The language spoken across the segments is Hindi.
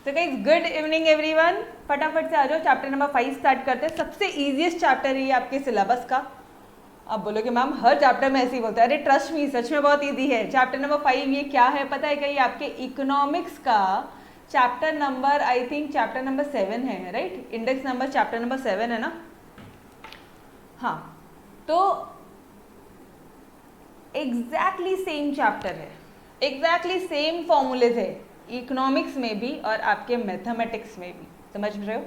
तो गाइस गुड इवनिंग एवरीवन, फटाफट से आ जाओ, चैप्टर नंबर 5 स्टार्ट करते हैं। सबसे इजीएस्ट चैप्टर है ये आपके सिलेबस का। आप बोलोगे मैम हर चैप्टर में ऐसे ही बोलते हैं, अरे ट्रस्ट मी सच में बहुत इजी है। चैप्टर नंबर 5 ये क्या है पता है क्या? ये आपके इकोनॉमिक्स का chapter number, I think chapter number 7 है, right? Index number chapter number 7 है ना? हाँ, तो एग्जैक्टली सेम चैप्टर है, एग्जैक्टली सेम फॉर्मूलेज है इकोनॉमिक्स में भी और आपके मैथमेटिक्स में भी। समझ रहे हो?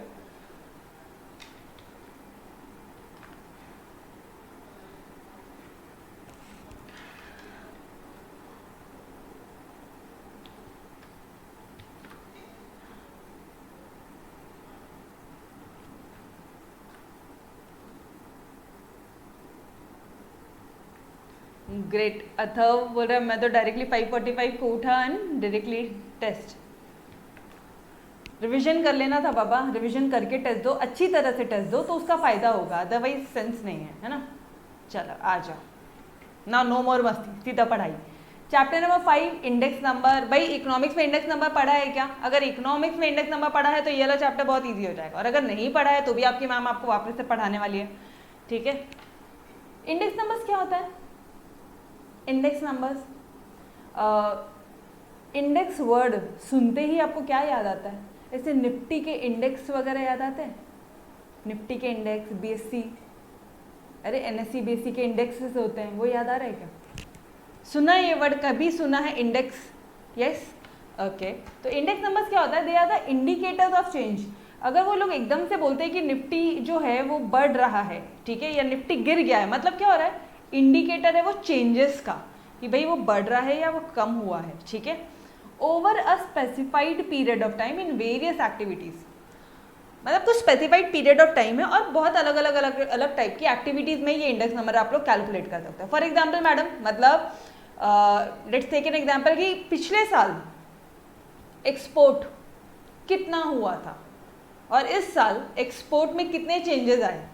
ग्रेट। अथर्व बोल रहा है मैं तो डायरेक्टली 5:45 को उठा एंड डायरेक्टली टेस्ट। रिवीजन कर लेना था बाबा, रिवीजन करके टेस्ट दो, अच्छी तरह से टेस्ट दो तो उसका फायदा होगा, अदरवाइज सेंस नहीं है ना? चलो आ जाओ ना, नो मोर मस्ती, सीधा पढ़ाई। Chapter number 5 index number. भाई इकोनॉमिक्स में इंडेक्स नंबर पढ़ा है क्या? अगर इकोनॉमिक्स में इंडेक्स नंबर पढ़ा है तो ये वाला चैप्टर बहुत ईजी हो जाएगा, और अगर नहीं पढ़ा है तो भी आपकी मैम आपको वापस से पढ़ाने वाली है, ठीक है? इंडेक्स नंबर्स क्या होता है? इंडेक्स नंबर्स, इंडेक्स वर्ड सुनते ही आपको क्या याद आता है? ऐसे निफ्टी के इंडेक्स वगैरह याद आते हैं, निफ्टी के इंडेक्स, बीएससी, अरे एनएससी बीएससी के इंडेक्सेस होते हैं, वो याद आ रहा है क्या? सुना है ये वर्ड, कभी सुना है इंडेक्स? Yes, okay. तो इंडेक्स नंबर्स क्या होता है? They are the indicators of change. अगर वो लोग एकदम से बोलते हैं कि निफ्टी जो है वो बढ़ रहा है, ठीक है, या निफ्टी गिर गया है, मतलब क्या हो रहा है? इंडिकेटर है वो चेंजेस का, कि भाई वो बढ़ रहा है या वो कम हुआ है, ठीक है, over a specified period of time in various activities. मतलब कुछ स्पेसिफाइड पीरियड ऑफ टाइम है और बहुत अलग अलग अलग अलग टाइप की एक्टिविटीज में ये इंडेक्स नंबर आप लोग कैलकुलेट कर सकते हैं। फॉर एग्जाम्पल मैडम, मतलब लेट्स टेक एन एग्जाम्पल कि पिछले साल एक्सपोर्ट कितना हुआ था और इस साल एक्सपोर्ट में कितने चेंजेस आए।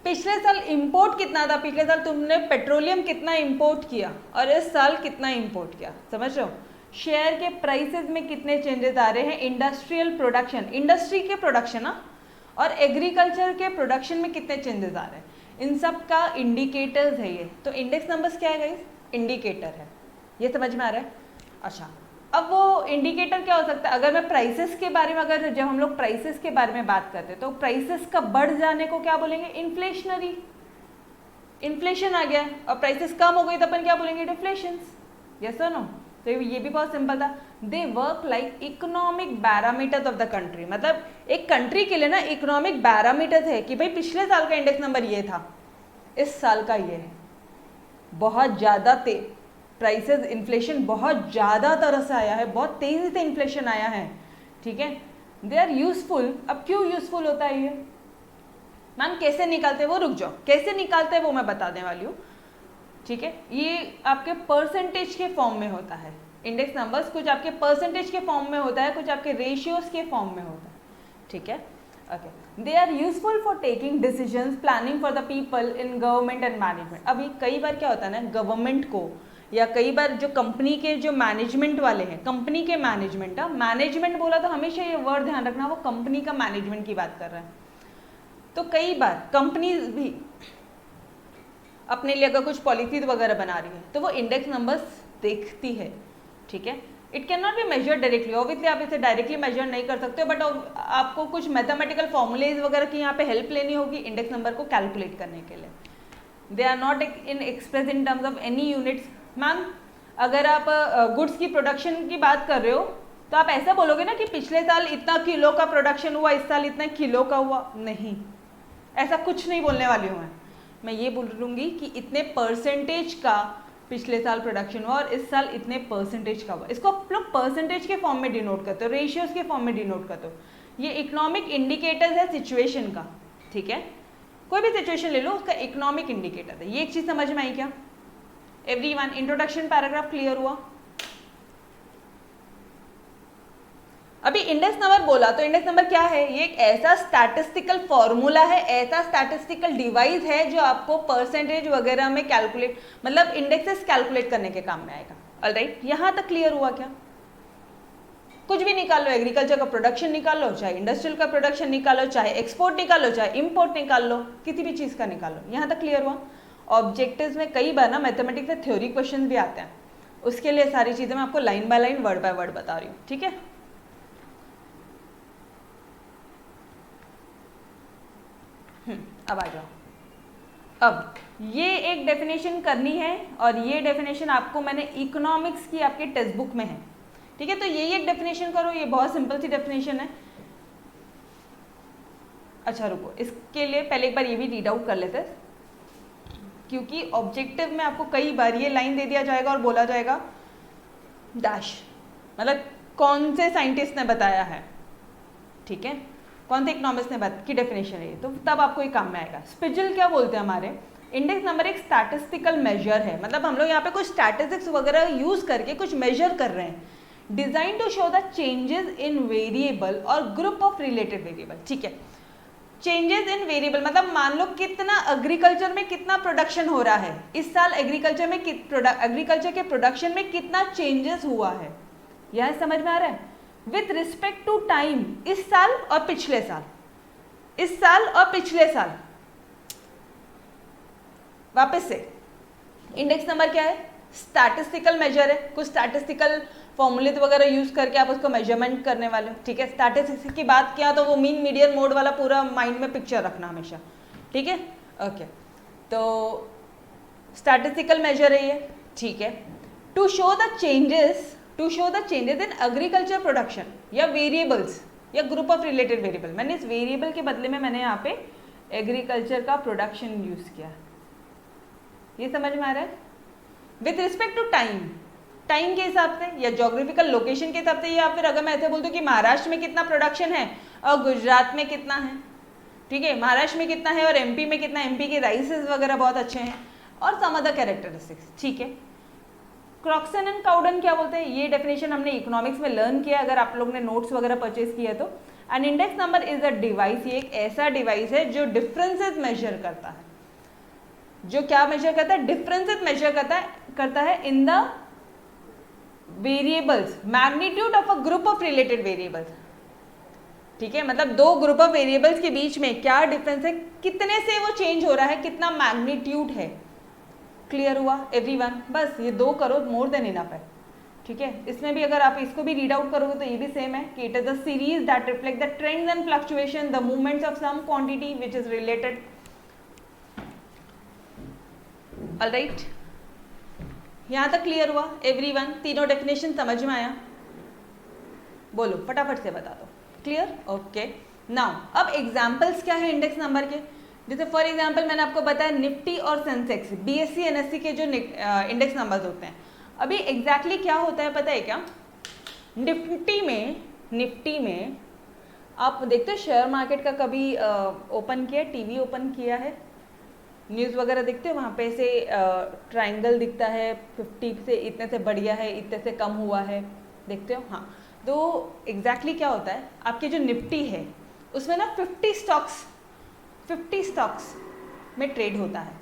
पिछले साल इंपोर्ट कितना था, पिछले साल तुमने पेट्रोलियम कितना इंपोर्ट किया और इस साल कितना इंपोर्ट किया, समझ रहे हो? शेयर के प्राइसेस में कितने चेंजेस आ रहे हैं, इंडस्ट्रियल प्रोडक्शन, इंडस्ट्री के प्रोडक्शन और एग्रीकल्चर के प्रोडक्शन में कितने चेंजेस आ रहे हैं, इन सब का इंडिकेटर्स है ये। तो इंडेक्स नंबर्स क्या है गाइस? इंडिकेटर है। ये समझ में आ रहा है? अच्छा, अब वो इंडिकेटर क्या हो सकता है? अगर मैं प्राइसेस के बारे में, अगर जब हम लोग प्राइसेस के बारे में बात करते हैं तो प्राइसेस का बढ़ जाने को क्या बोलेंगे? इन्फ्लेशनरी, इन्फ्लेशन आ गया और प्राइसेस कम हो गई तो अपन क्या बोलेंगे? डिफ्लेशन। यस और नो? तो ये भी बहुत सिंपल था। They work like economic parameters of the country. मतलब एक कंट्री के लिए ना इकोनॉमिक पैरामीटर्स है कि भाई पिछले साल का इंडेक्स नंबर ये था, इस साल का ये है, बहुत ज़्यादा प्राइसेस, इन्फ्लेशन बहुत ज़्यादा तरह से आया है, बहुत तेज़ी से इन्फ्लेशन आया है, ठीक है? They are useful. अब क्यों यूजफुल होता है ये मैम? कैसे निकालते हैं वो? रुक जाओ, कैसे निकालते हैं वो मैं बताने वाली हूँ, ठीक है? ये आपके परसेंटेज के फॉर्म में होता है। इंडेक्स नंबर्स कुछ आपके परसेंटेज के फॉर्म में होता है, कुछ आपके रेशियोज के फॉर्म में होता है, ठीक है? Okay. They are useful for taking decisions, planning for the people in government and management. अभी कई बार क्या होता है ना, गवर्नमेंट को या कई बार जो कंपनी के जो मैनेजमेंट वाले हैं, कंपनी के मैनेजमेंट, मैनेजमेंट बोला तो हमेशा ये वर्ड ध्यान रखना, वो कंपनी का मैनेजमेंट की बात कर रहे हैं। तो कई बार कंपनीज भी अपने लिए अगर कुछ पॉलिसीज वगैरह बना रही है तो वो इंडेक्स नंबर्स देखती है, ठीक है? It can not be measured directly, obviously आप इसे डायरेक्टली मेजर नहीं कर सकते, बट आपको कुछ मैथमेटिकल फॉर्मूलेज वगैरह की यहाँ पे हेल्प लेनी होगी इंडेक्स नंबर को कैलकुलेट करने के लिए। They are not in express in terms of any units. Ma'am अगर आप गुड्स की प्रोडक्शन की बात कर रहे हो तो आप ऐसा बोलोगे ना कि पिछले साल इतना किलो का प्रोडक्शन हुआ, इस साल इतना किलो का हुआ, नहीं, ऐसा कुछ नहीं बोलने वाली हूँ मैं ये बोलूँगी कि इतने परसेंटेज का पिछले साल प्रोडक्शन हुआ और इस साल इतने परसेंटेज का हुआ। इसको आप लोग परसेंटेज के फॉर्म में डिनोट करते हो, रेशियोज के फॉर्म में डिनोट करते हो। ये इकोनॉमिक इंडिकेटर्स है सिचुएशन का, ठीक है? कोई भी सिचुएशन ले लो, उसका इकोनॉमिक इंडिकेटर है। ये एक चीज़ समझ में आई क्या एवरीवन? इंट्रोडक्शन पैराग्राफ क्लियर हुआ? अभी इंडेक्स नंबर बोला तो इंडेक्स नंबर क्या है? ये एक ऐसा स्टैटिस्टिकल फॉर्मूला है, ऐसा स्टैटिस्टिकल डिवाइस है जो आपको परसेंटेज वगैरह में कैलकुलेट, मतलब इंडेक्सेस कैलकुलेट करने के काम में आएगा। ऑलराइट, यहाँ तक क्लियर हुआ क्या? कुछ भी निकाल लो, एग्रीकल्चर का प्रोडक्शन निकाल लो, चाहे इंडस्ट्रियल का प्रोडक्शन निकालो, चाहे एक्सपोर्ट निकालो, चाहे इंपोर्ट निकाल लो, किसी भी चीज़ का निकालो। यहाँ तक क्लियर हुआ? ऑब्जेक्टिव्स में कई बार ना मैथमेटिक्स में थ्योरी क्वेश्चन भी आते हैं, उसके लिए सारी चीज़ें मैं आपको line by line word by word बता रही हूँ, ठीक है। अब आ जाओ। अब ये एक डेफिनेशन करनी है और ये डेफिनेशन आपको मैंने इकोनॉमिक्स की आपके टेक्स्ट बुक में है, ठीक है। तो यही एक डेफिनेशन करो, ये बहुत सिंपल सी डेफिनेशन है। अच्छा रुको, इसके लिए पहले एक बार ये भी रीड आउट कर लेते हैं, क्योंकि ऑब्जेक्टिव में आपको कई बार ये लाइन दे दिया जाएगा और बोला जाएगा डैश, मतलब कौन से साइंटिस्ट ने बताया है, ठीक है, कौन से इकोनॉमिस्ट ने की डेफिनेशन है ये, तो तब आपको ये काम में आएगा। स्पिजल क्या बोलते हैं हमारे, इंडेक्स नंबर एक स्टैटिस्टिकल मेजर है, मतलब हम लोग यहाँ पे कुछ स्टैटिस्टिक्स वगैरह यूज करके कुछ मेजर कर रहे हैं, design to show the changes in variable और ग्रुप ऑफ रिलेटेड वेरिएबल, ठीक है। चेंजेस इन वेरिएबल मतलब मान लो कितना एग्रीकल्चर में कितना प्रोडक्शन हो रहा है इस साल, एग्रीकल्चर में एग्रीकल्चर के प्रोडक्शन में कितना चेंजेस हुआ है, यह समझ में आ रहा है। विथ रिस्पेक्ट टू टाइम, इस साल और पिछले साल, इस साल और पिछले साल। वापस से, इंडेक्स नंबर क्या है, स्टैटिस्टिकल मेजर है, कुछ स्टैटिस्टिकल फॉर्मूले वगैरह यूज करके आप उसको मेजरमेंट करने वाले हो, ठीक है। स्टैटिस्टिक्स की बात किया तो वो मीन मीडियन मोड वाला पूरा माइंड में पिक्चर रखना हमेशा, ठीक है, ओके। तो स्टैटिस्टिकल मेजर है ये, ठीक है। To show the changes in agriculture production या वेरिएबल्स या ग्रुप ऑफ रिलेटेड वेरिएबल, मैंने इस वेरिएबल के बदले में मैंने यहाँ पे एग्रीकल्चर का प्रोडक्शन यूज किया, ये समझ में आ रहा है। विथ रिस्पेक्ट टू टाइम के हिसाब से या जोग्राफिकल लोकेशन के हिसाब से, या फिर अगर मैं ऐसे बोल दूं कि महाराष्ट्र में कितना प्रोडक्शन है और गुजरात में कितना है, ठीक है, महाराष्ट्र में कितना है और एमपी में कितना, एमपी के राइसेस वगैरह बहुत अच्छे हैं और सम अदर कैरेक्टरिस्टिक्स, ठीक है। क्रॉक्सन एंड काउडन क्या बोलते हैं, ये डेफिनेशन हमने इकोनॉमिक्स में लर्न किया, अगर आप लोग ने नोट्स वगैरह परचेज किया तो। An index number is a device, ये एक ऐसा डिवाइस है जो डिफरेंसेस मेजर करता है, जो क्या मेजर करता है, डिफरेंसेस मेजर करता है in the variables, magnitude of a group of related variables, ठीक है। मतलब दो ग्रुप ऑफ वेरिएबल्स के बीच में क्या डिफरेंस है, कितने से वो चेंज हो रहा है, कितना मैग्नीट्यूड है। क्लियर हुआ एवरीवन? बस ये दो करो, मोर देन इनफ है, ठीक है। इसमें भी अगर आप इसको भी रीड आउट करोगे तो ये भी सेम है कि it is a series that reflect the trends and fluctuation, the movements of some quantity which is related. Alright, यहाँ तक क्लियर हुआ एवरीवन? तीनों डेफिनेशन समझ में आया? बोलो फटाफट से बता दो। क्लियर? ओके। नाउ अब एग्जाम्पल्स क्या है इंडेक्स नंबर के, जैसे फॉर एग्जाम्पल मैंने आपको बताया निफ्टी और सेंसेक्स, बीएससी एनएससी के जो इंडेक्स नंबर्स होते हैं। अभी एग्जैक्टली क्या होता है पता है क्या, निफ्टी में आप देखते हो शेयर मार्केट का कभी ओपन किया, टीवी ओपन किया है, न्यूज़ वगैरह देखते हो, वहाँ पे से ट्रायंगल दिखता है, 50 से इतने से बढ़िया है, इतने से कम हुआ है, देखते हो? हाँ, तो एग्जैक्टली क्या होता है, आपके जो निफ्टी है उसमें ना 50 स्टॉक्स में ट्रेड होता है,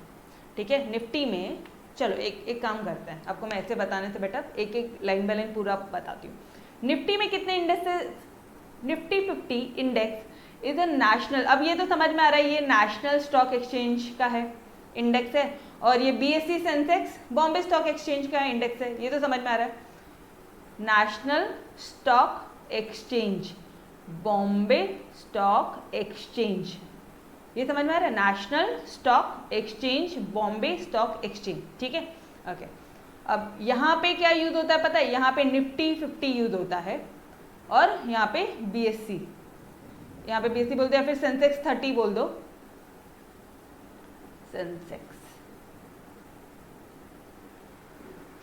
ठीक है। निफ्टी में चलो एक काम करते हैं, आपको मैं ऐसे बताने से बेटर एक एक लाइन बाय लाइन पूरा बताती हूँ। निफ्टी में कितने index, Nifty 50 index is a national, अब ये तो समझ में आ रहा है ये नेशनल स्टॉक एक्सचेंज का है इंडेक्स है, और ये BSc Sensex Bombay stock exchange का इंडेक्स है, ये तो समझ में आ रहा है। National stock exchange, Bombay stock exchange, ये समझ में आ रहा है, national stock exchange, Bombay stock exchange, ठीक है, ओके। अब यहाँ पे क्या यूज होता है पता है, यहाँ पे निफ्टी 50 यूज होता है और यहाँ पे बीएससी, यहाँ पे बीएससी बोल दो या फिर सेंसेक्स 30 बोल दो, सेंसेक्स,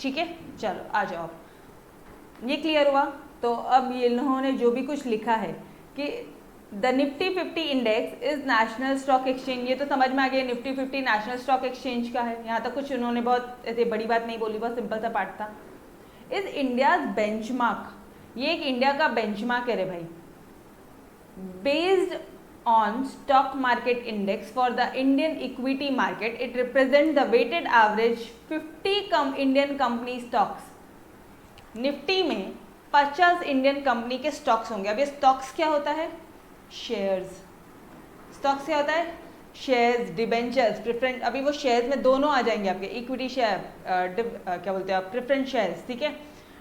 ठीक है। चलो आ जाओ, ये क्लियर हुआ? तो अब ये इन्होंने जो भी कुछ लिखा है कि the Nifty 50 index is national stock exchange, ये तो समझ में आ गया, निफ्टी 50 नेशनल स्टॉक एक्सचेंज का है, यहाँ तक कुछ उन्होंने बहुत ऐसे बड़ी बात नहीं बोली, बहुत सिंपल सा पार्ट था। इज इंडियाज बेंचमार्क, ये एक इंडिया का बेंचमार्क है रे भाई, based on stock market index for the Indian equity market, it represents the weighted average 50 Indian company stocks। Nifty में 50 इंडियन कंपनी के स्टॉक्स होंगे। अब ये स्टॉक्स क्या होता है? शेयर्स। स्टॉक्स क्या होता है? Shares, debentures, preference. अभी वो शेयर्स में दोनों आ जाएंगे आपके, इक्विटी शेयर, क्या बोलते हैं आप, प्रेफरेंस शेयर्स, ठीक है।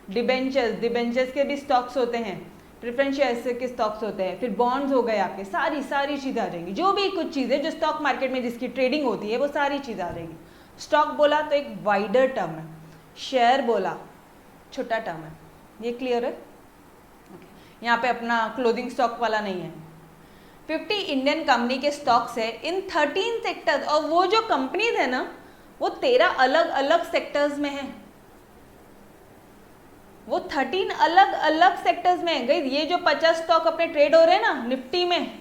डिबेंचर्स, डिबेंचर्स के भी स्टॉक्स होते हैं, प्रेफरेंस शेयर्स के स्टॉक्स होते हैं, फिर बॉन्ड्स हो गए आपके, सारी चीज़ें आ जाएंगी। जो भी कुछ चीज़ें जो स्टॉक मार्केट में जिसकी ट्रेडिंग होती है वो सारी चीज़ें आ जाएंगी। स्टॉक बोला तो एक वाइडर टर्म है, शेयर बोला छोटा टर्म है। ये क्लियर है? यहाँ पे अपना क्लोथिंग स्टॉक वाला नहीं है। 50 इंडियन कंपनी के स्टॉक्स है इन 13 सेक्टर्स, और वो जो कंपनीज है ना वो 13 अलग अलग सेक्टर्स में है। वो 13 अलग अलग सेक्टर्स में है। गई ये जो 50 स्टॉक अपने ट्रेड हो रहे हैं ना निफ्टी में,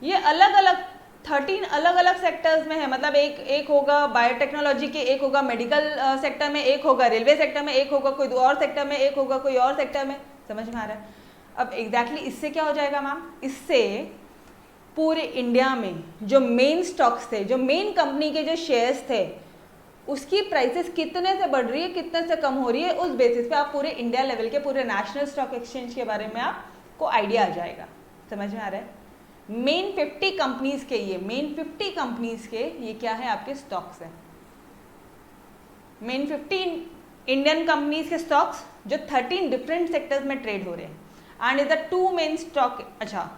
ये अलग अलग 13 अलग अलग सेक्टर्स में है। मतलब एक होगा बायोटेक्नोलॉजी के, एक होगा मेडिकल सेक्टर में, एक होगा रेलवे सेक्टर में, एक होगा कोई और सेक्टर में, एक होगा कोई और सेक्टर में। समझ में आ रहा है? अब एग्जैक्टली इससे क्या हो जाएगा मैम? इससे पूरे इंडिया में जो मेन स्टॉक्स थे, जो मेन कंपनी के जो शेयर्स थे, उसकी प्राइसेस कितने से बढ़ रही है, कितने से कम हो रही है, उस बेसिस पे आप पूरे इंडिया लेवल के, पूरे नेशनल स्टॉक एक्सचेंज के बारे में आपको आइडिया आ जाएगा। समझ में आ रहा है? मेन 50 कंपनीज के, ये मेन 50 कंपनीज के ये क्या है आपके स्टॉक्स हैं। मेन 50 इंडियन कंपनीज के स्टॉक्स जो 13 डिफरेंट सेक्टर्स में ट्रेड हो रहे हैं, and is the 2 main stock. अच्छा,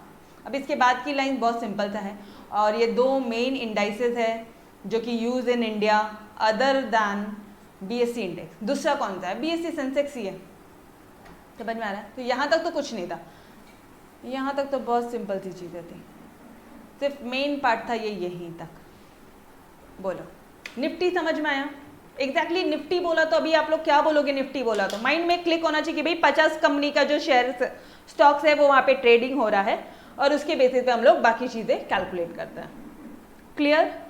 अब इसके बाद की लाइन बहुत सिंपल सा है, और ये 2 मेन इंडाइसेस है जो कि use in India other than BSE index. दूसरा कौन सा है? BSE सेंसेक्स ही है। समझ में आ रहा है? तो यहाँ तक तो कुछ नहीं था, यहाँ तक तो बहुत सिंपल सी चीज़ें थी, सिर्फ मेन पार्ट था ये यहीं तक। बोलो निफ्टी समझ में आया? एग्जैक्टली निफ्टी बोला तो अभी आप लोग क्या बोलोगे? निफ्टी बोला तो माइंड में क्लिक होना चाहिए कि भाई 50 कंपनी का जो शेयर स्टॉक्स है वो वहाँ पे ट्रेडिंग हो रहा है, और उसके बेसिस पे हम लोग बाकी चीज़ें कैलकुलेट करते हैं। क्लियर?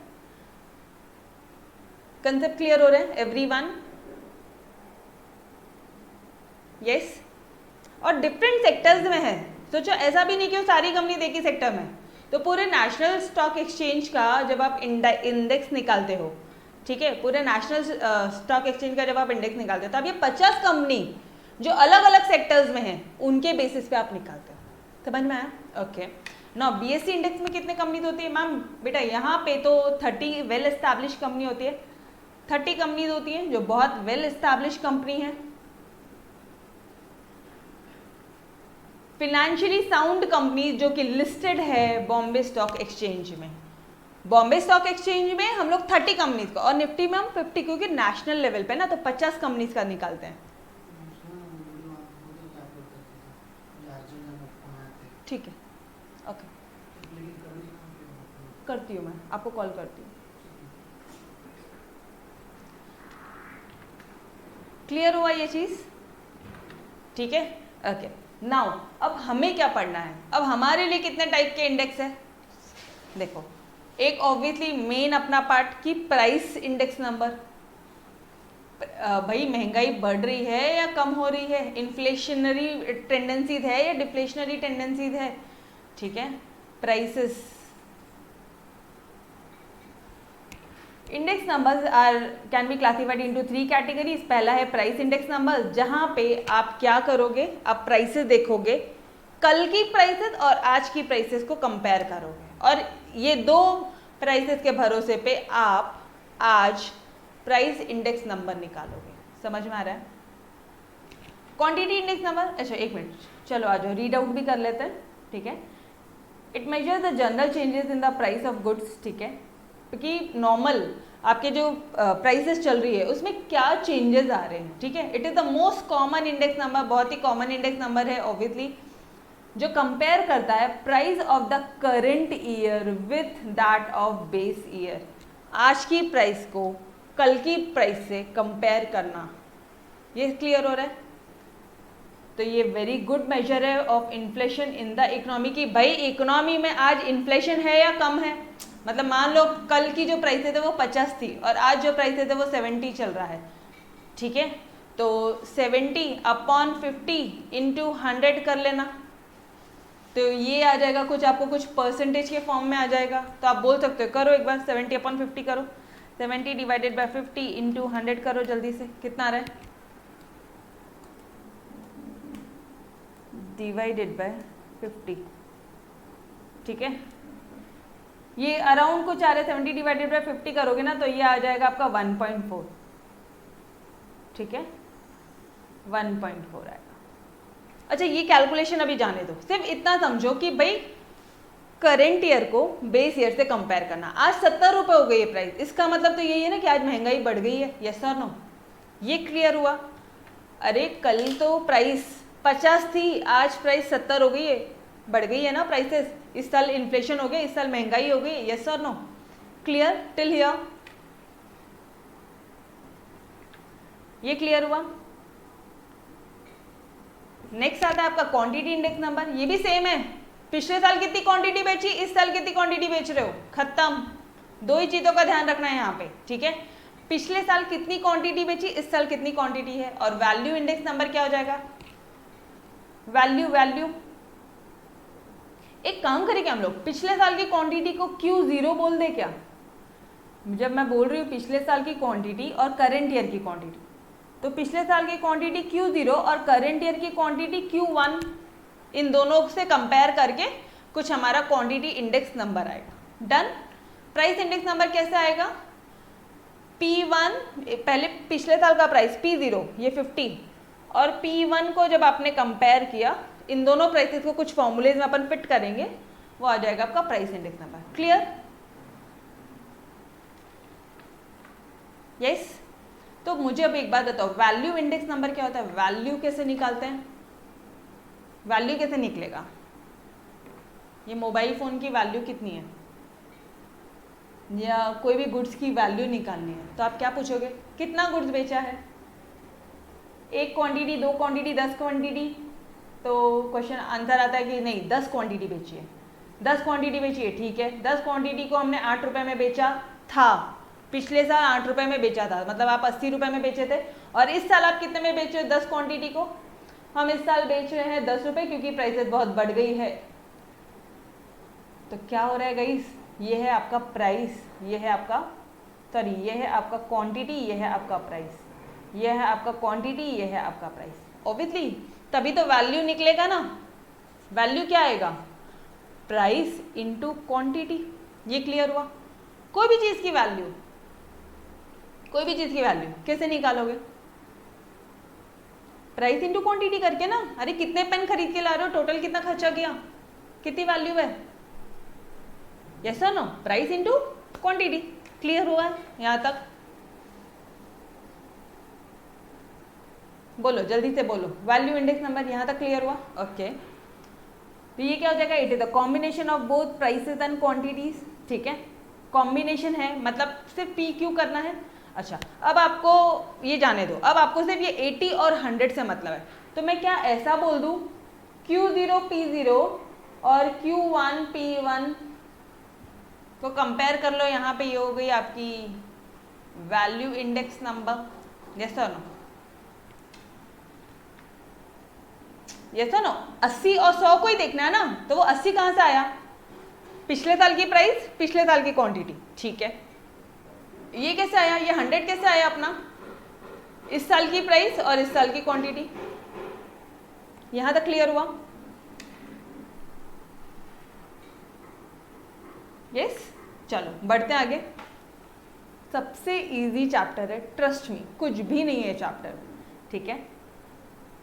कंसेप्ट क्लियर हो रहे हैं एवरीवन? यस। और डिफरेंट सेक्टर्स में है। सोचो ऐसा भी नहीं कि वो सारी कंपनी एक ही सेक्टर में, तो पूरे नेशनल स्टॉक एक्सचेंज का जब आप इंडेक्स निकालते हो, ठीक है, पूरे नेशनल स्टॉक एक्सचेंज का जब आप इंडेक्स निकालते हो, तो अब ये 50 कंपनी जो अलग अलग सेक्टर्स में हैं उनके बेसिस पे आप निकालते हो। समझ में आया? ओके। नाउ BSE इंडेक्स में कितने कंपनीज होती है मैम? बेटा यहाँ पे तो 30 वेल एस्टैब्लिश कंपनी होती है, 30 कंपनीज होती हैं जो बहुत वेल एस्टैब्लिश कंपनी है, फिनेंशियली साउंड कंपनीज जो कि लिस्टेड है बॉम्बे स्टॉक एक्सचेंज में। बॉम्बे स्टॉक एक्सचेंज में हम लोग 30 कंपनीज का, और निफ्टी में हम 50, क्योंकि नेशनल लेवल पे ना तो 50 कंपनीज का निकालते हैं। ठीक है, ओके, करती हूँ मैं, आपको कॉल करती हूँ। क्लियर हुआ ये चीज़? ठीक है, ओके। नाउ अब हमें क्या पढ़ना है? अब हमारे लिए कितने टाइप के इंडेक्स है? देखो, एक ऑब्वियसली मेन अपना पार्ट की प्राइस इंडेक्स नंबर। भाई महंगाई बढ़ रही है या कम हो रही है, इन्फ्लेशनरी टेंडेंसीज है या डिफ्लेशनरी टेंडेंसीज है, ठीक है। Prices index numbers are can be classified into 3 categories. पहला है प्राइस इंडेक्स नंबर, जहां पे आप क्या करोगे, आप प्राइसेस देखोगे, कल की प्राइसेस और आज की प्राइसेस को कंपेयर करोगे, और ये 2 प्राइसेस के भरोसे पे आप आज प्राइस इंडेक्स नंबर निकालोगे। समझ में आ रहा है? क्वांटिटी इंडेक्स नंबर, अच्छा एक मिनट, चलो आ जाओ, रीड आउट भी कर लेते हैं, ठीक है। It measures the general changes in the price of goods, ठीक है, क्योंकि नॉर्मल आपके जो प्राइसेस चल रही है उसमें क्या चेंजेस आ रहे हैं, ठीक है। It is the most common index number, बहुत ही कॉमन इंडेक्स नंबर है ऑब्वियसली, जो कंपेयर करता है price of the current year with that of base year. आज की प्राइस को कल की प्राइस से कंपेयर करना, ये क्लियर हो रहा है? तो ये वेरी गुड मेजर है of inflation in the economy की। भाई इकोनॉमी में आज इन्फ्लेशन है या कम है? मतलब मान लो कल की जो प्राइसेस थे वो 50 थी और आज जो प्राइसेस थे वो 70 चल रहा है, ठीक है। तो 70/50 इंटू 100 कर लेना, तो ये आ जाएगा कुछ, आपको कुछ परसेंटेज के फॉर्म में आ जाएगा। तो आप बोल सकते हो, करो एक बार 70/50 करो, 70 डिवाइडेड बाय 50 इंटू 100 करो, जल्दी से कितना आ रहा है? डिवाइडेड बाय 50, ठीक है। ये अराउंड कुछ आ रहा है, 70 डिवाइडेड बाय 50 करोगे ना तो ये आ जाएगा आपका 1.4, ठीक है, 1.4 आएगा। अच्छा ये कैलकुलेशन अभी जाने दो, सिर्फ इतना समझो कि भाई करेंट ईयर को बेस ईयर से कंपेयर करना। आज 70 रुपये हो गई है प्राइस, इसका मतलब तो यही है ना कि आज महंगाई बढ़ गई है, यस और नो, ये क्लियर हुआ। अरे कल तो प्राइस 50 थी, आज प्राइस 70 हो गई है, बढ़ गई है ना प्राइसेस। इस साल इन्फ्लेशन हो गया, इस साल महंगाई हो गई, यस और नो, क्लियर टिल हियर, ये क्लियर हुआ। नेक्स्ट आता है आपका क्वांटिटी इंडेक्स नंबर, ये भी सेम है। पिछले साल कितनी क्वांटिटी बेची, इस साल कितनी क्वांटिटी बेच रहे हो, खत्म। दो ही चीजों का ध्यान रखना है यहाँ पे, ठीक है। पिछले साल कितनी क्वांटिटी बेची, इस साल कितनी क्वांटिटी है, और वैल्यू इंडेक्स नंबर क्या हो जाएगा, वैल्यू। एक काम करेंगे हम लोग, पिछले साल की क्वांटिटी को Q0 बोल दे क्या, जब मैं बोल रही हूँ पिछले साल की क्वांटिटी और करेंट ईयर की क्वांटिटी, तो पिछले साल की क्वांटिटी Q0 और करेंट ईयर की क्वांटिटी Q1, इन दोनों से कंपेयर करके कुछ हमारा क्वांटिटी इंडेक्स नंबर आएगा। डन। प्राइस इंडेक्स नंबर कैसे आएगा, P1 पहले पिछले साल का प्राइस P0 ये 50, और P1 को जब आपने कंपेयर किया, इन दोनों प्राइसेस को कुछ फॉर्मूलेज में अपन फिट करेंगे, वो आ जाएगा आपका price index number. Clear, yes. तो मुझे अब एक बात बताओ, वैल्यू इंडेक्स नंबर क्या होता है, वैल्यू कैसे निकालते हैं, वैल्यू कैसे निकलेगा। ये मोबाइल फोन की वैल्यू कितनी है, या कोई भी गुड्स की वैल्यू निकालनी है, तो आप क्या पूछोगे, कितना गुड्स बेचा है, एक क्वांटिटी, दो क्वांटिटी, 10 क्वांटिटी, तो क्वेश्चन आंसर आता है कि नहीं 10 क्वांटिटी बेची है, 10 क्वांटिटी बेची है, ठीक है। 10 क्वांटिटी को हमने 8 रुपये में बेचा था, पिछले साल 8 रुपये में बेचा था, मतलब आप 80 रुपये में बेचे थे, और इस साल आप कितने में बेच रहे हो 10 क्वांटिटी को, हम इस साल बेच रहे हैं 10 रुपये, क्योंकि प्राइसेस बहुत बढ़ गई है। तो क्या हो रहा है गाइस, ये है आपका प्राइस, ये है आपका सॉरी ये है आपका क्वांटिटी, ये है आपका प्राइस, ये है आपका क्वांटिटी, ये है आपका प्राइस। ऑब्वियसली तभी तो वैल्यू निकलेगा ना, वैल्यू क्या आएगा, प्राइस इनटू क्वांटिटी। ये क्लियर हुआ। कोई भी चीज की वैल्यू, कोई भी चीज की वैल्यू कैसे निकालोगे, प्राइस इंटू क्वांटिटी करके ना। अरे कितने पेन खरीद के ला रहे हो, टोटल कितना खर्चा किया, कितनी वैल्यू है, यस और no, price into quantity. Clear हुआ है यहां तक, बोलो जल्दी से बोलो, वैल्यू इंडेक्स नंबर यहां तक क्लियर हुआ। ओके तो ये क्या हो जाएगा, it is the combination of both prices and quantities, ठीक है। कॉम्बिनेशन है मतलब सिर्फ पी क्यू करना है। अच्छा अब आपको ये जाने दो, अब आपको सिर्फ ये 80 और 100 से मतलब है, तो मैं क्या ऐसा बोल दूं Q0 P0 और Q1 P1 को कंपेयर कर लो, यहाँ पे ये हो गई आपकी वैल्यू इंडेक्स नंबर, यस और नो, यस और नो। 80 और 100 को ही देखना है ना, तो वो 80 कहाँ से आया, पिछले साल की प्राइस, पिछले साल की क्वांटिटी, ठीक है। ये कैसे आया, ये 100 कैसे आया अपना, इस साल की प्राइस और इस साल की क्वांटिटी। यहां तक क्लियर हुआ, यस। चलो बढ़ते हैं आगे। सबसे इजी चैप्टर है, ट्रस्ट मी, कुछ भी नहीं है चैप्टर, ठीक है।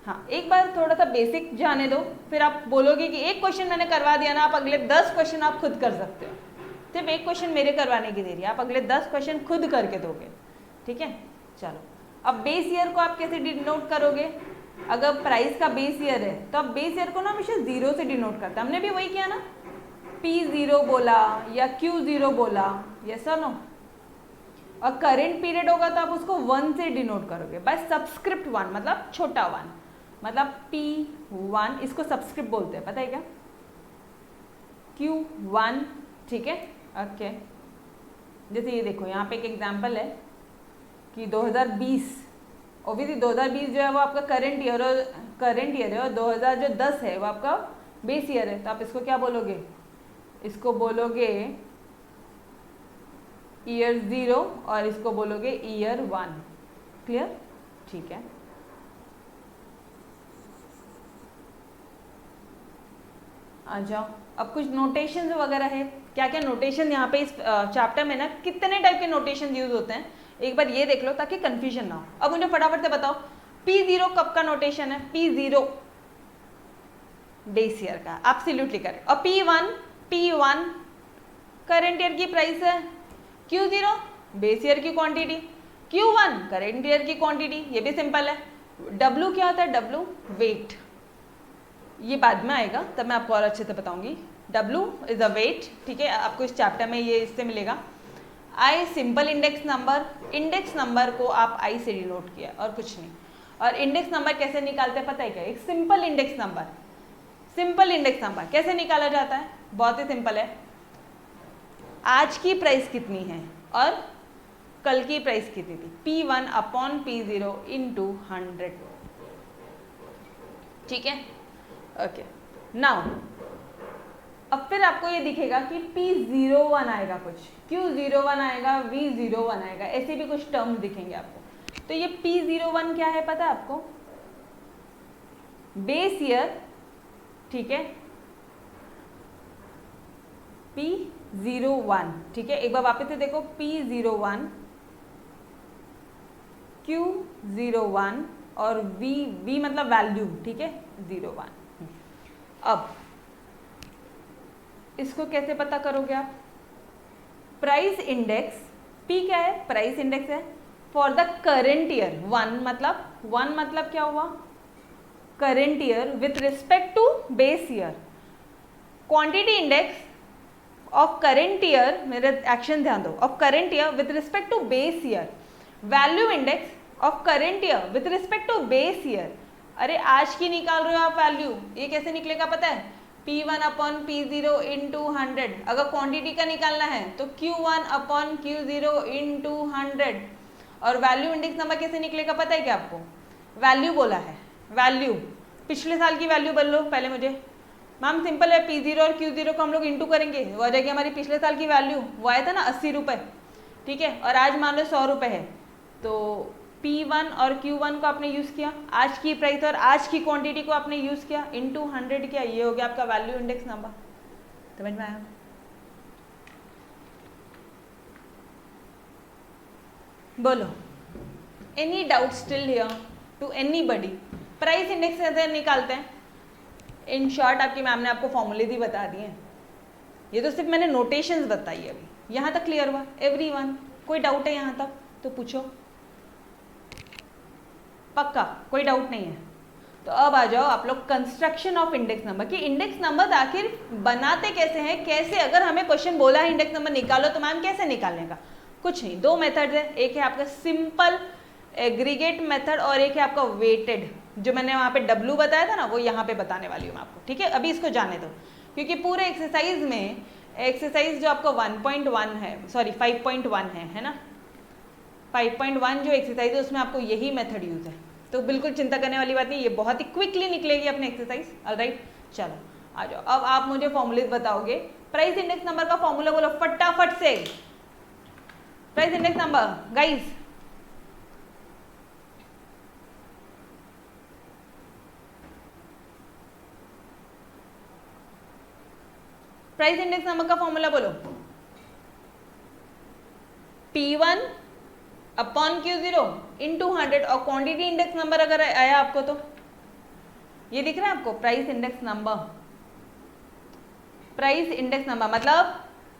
हाँ एक बार थोड़ा सा बेसिक जाने दो, फिर आप बोलोगे कि एक क्वेश्चन मैंने करवा दिया ना, आप अगले 10 क्वेश्चन आप खुद कर सकते हो। सिर्फ एक क्वेश्चन मेरे करवाने की देरी है, आप अगले 10 क्वेश्चन खुद करके दोगे, ठीक है। चलो अब बेस ईयर को आप कैसे डिनोट करोगे, अगर प्राइस का बेस ईयर है तो आप बेस ईयर को ना हमेशा 0 से डिनोट करते हैं, हमने भी वही किया ना, P0 बोला या Q0 बोला, यस और नो। और करेंट पीरियड होगा तो आप उसको 1 से डिनोट करोगे, बाय सब्सक्रिप्ट 1, मतलब छोटा 1, मतलब P1, इसको सब्सक्रिप्ट बोलते हैं, पता है क्या, Q1, ठीक है। ओके जैसे ये देखो यहाँ पे एक एग्जांपल है कि 2020, ओबियसली 2020 जो है वो आपका करंट ईयर है, और 2010 है वो आपका बेस ईयर है, तो आप इसको क्या बोलोगे, इसको बोलोगे ईयर 0 और इसको बोलोगे ईयर 1। क्लियर, ठीक है। आ जाओ, अब कुछ नोटेशन वगैरह है। क्या क्या नोटेशन यहाँ पे इस चैप्टर में ना कितने टाइप के नोटेशन यूज होते हैं एक बार ये देख लो ताकि कंफ्यूजन ना हो। अब मुझे फटाफट से बताओ P0 कब का नोटेशन है? P0 बेस ईयर का, एब्सोल्युटली करेक्ट। और P1 करंट ईयर की प्राइस है, Q0 बेस ईयर की क्वांटिटी, Q1 करंट ईयर की क्वांटिटी, ये भी सिंपल है। W क्या होता है? W वेट, ये बाद में आएगा तब मैं आपको और अच्छे से बताऊंगी। W इज अ वेट, ठीक है, आपको इस चैप्टर में ये इससे मिलेगा। I simple index number, index number को आप I से डिनोट किया और कुछ नहीं। और इंडेक्स नंबर कैसे निकालते हैं पता है क्या? एक simple index number, simple index number कैसे निकाला जाता है? बहुत ही सिंपल है। आज की प्राइस कितनी है और कल की प्राइस कितनी थी? P1 अपॉन P0 इंटू 100, ठीक है, ओके। नाउ अब फिर आपको ये दिखेगा कि P01 आएगा, कुछ Q01 आएगा, V01 आएगा, ऐसे भी कुछ टर्म दिखेंगे आपको। तो ये P01 क्या है पता है आपको? बेस ईयर, ठीक है, P01, ठीक है। एक बार वापस से देखो, P01, Q01 और V मतलब वैल्यू, ठीक है, 01। अब इसको कैसे पता करोगे आप? प्राइस इंडेक्स, P क्या है? प्राइस इंडेक्स है for the current year. One मतलब क्या हुआ? Current year with respect to base year. Quantity index of current year, मेरे एक्शन ध्यान दो, of current year with respect to base year. Value index of current year with respect to base year. अरे आज की निकाल रहे हो आप वैल्यू, ये कैसे निकलेगा पता है? P1 upon P0 into 100। अगर क्वांटिटी का निकालना है तो Q1 अपॉन Q0 इंटू 100। और वैल्यू इंडेक्स नंबर कैसे निकलेगा पता है क्या आपको? वैल्यू बोला है, वैल्यू पिछले साल की वैल्यू बोल लो पहले मुझे। मैम सिंपल है, P0 और Q0 को हम लोग इंटू करेंगे, वो आ जाएगी हमारी पिछले साल की वैल्यू। वो आया था ना 80 रुपये, ठीक है, और आज मान लो 100 रुपये है, तो P1 और Q1 को आपने यूज़ किया, आज की प्राइस और आज की क्वांटिटी को आपने यूज़ किया, इंटू 100 किया, ये हो गया आपका वैल्यू इंडेक्स नंबर। समझ में आया? बोलो, any doubt still here to anybody? Price index कैसे निकालते हैं? इन शॉर्ट आपकी मैम ने आपको फॉर्मूले भी बता दिए हैं, ये तो सिर्फ मैंने नोटेशंस बताई अभी। यहाँ तक क्लियर हुआ एवरीवन? कोई डाउट है यहाँ तक तो पूछो। पक्का कोई डाउट नहीं है? तो अब आ जाओ आप लोग कंस्ट्रक्शन ऑफ इंडेक्स नंबर, कि इंडेक्स नंबर आखिर बनाते कैसे हैं, कैसे अगर हमें क्वेश्चन बोला है इंडेक्स नंबर निकालो तो मैम कैसे निकालने का? कुछ नहीं, दो मेथड है, एक है आपका सिंपल एग्रीगेट मेथड और एक है आपका वेटेड। जो मैंने वहाँ पे W बताया था ना, वो यहाँ पे बताने वाली हूँ मैं आपको, ठीक है। अभी इसको जाने दो, क्योंकि पूरे एक्सरसाइज में, एक्सरसाइज जो आपका 1.1 है, सॉरी 5.1 है ना, 5.1 जो एक्सरसाइज है उसमें आपको यही मेथड यूज है, तो बिल्कुल चिंता करने वाली बात नहीं, ये बहुत ही क्विकली निकलेगी अपनी एक्सरसाइज। ऑलराइट, चलो आ जाओ। अब आप मुझे फॉर्मूले बताओगे। प्राइस इंडेक्स नंबर का फॉर्मूला बोलो फटाफट से। Price index number guys, price index number का फॉर्मूला बोलो। P1 upon Q0 into 100। और क्वांटिटी इंडेक्स नंबर अगर आया आपको तो ये दिख रहा है आपको, price index number. Price index number मतलब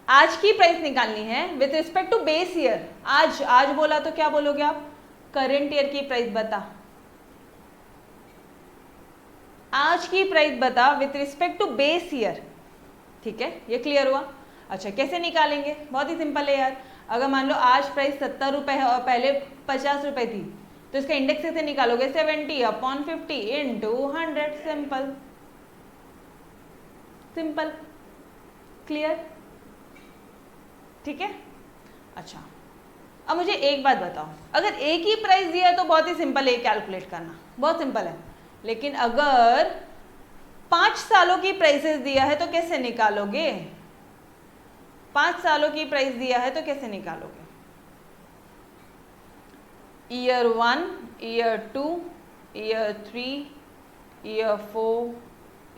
आज की प्राइस निकालनी है with respect to base year. आज बोला तो क्या बोलोगे आप? करेंट ईयर की प्राइस बता, आज की प्राइस बता with respect to base year, ठीक है। ये क्लियर हुआ? अच्छा, कैसे निकालेंगे? बहुत ही सिंपल है यार। अगर मान लो आज प्राइस 70 रुपये है और पहले 50 रुपये थी, तो इसका इंडेक्स कैसे निकालोगे? 70 upon 50 into 100। Simple simple, clear, ठीक है। अच्छा, अब मुझे एक बात बताओ, अगर एक ही प्राइस दिया है तो बहुत ही सिंपल है कैलकुलेट करना, बहुत सिंपल है। लेकिन अगर 5 सालों की प्राइसेस दिया है तो कैसे निकालोगे? 5 सालों की प्राइस दिया है तो कैसे निकालोगे? Year 1, year 2, year 3, year 4,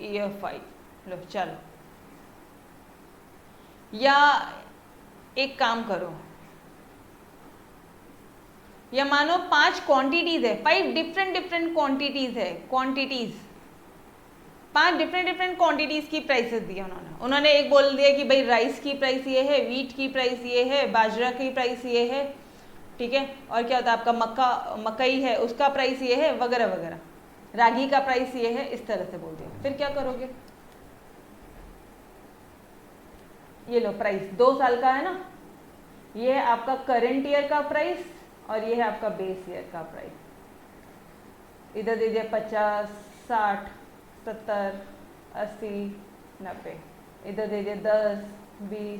year 5, लो चलो, या एक काम करो, या मानो 5 क्वांटिटीज है, 5 डिफरेंट क्वांटिटीज है, क्वांटिटीज 5 डिफरेंट क्वांटिटीज की प्राइसेस दी उन्होंने एक बोल दिया कि भाई राइस की प्राइस ये है, वीट की प्राइस ये है, बाजरा की प्राइस ये है, ठीक है, और क्या होता है आपका मकई है उसका प्राइस ये है, वगैरह वगैरह, रागी का प्राइस ये है, इस तरह से बोल दिया। फिर क्या करोगे, ये लो प्राइस 2 साल का है ना, ये है आपका करंट ईयर का प्राइस और ये है आपका बेस ईयर का प्राइस। इधर दीजिए 50, 60, 70, 80, 90, इधर दीजिए 10, 20,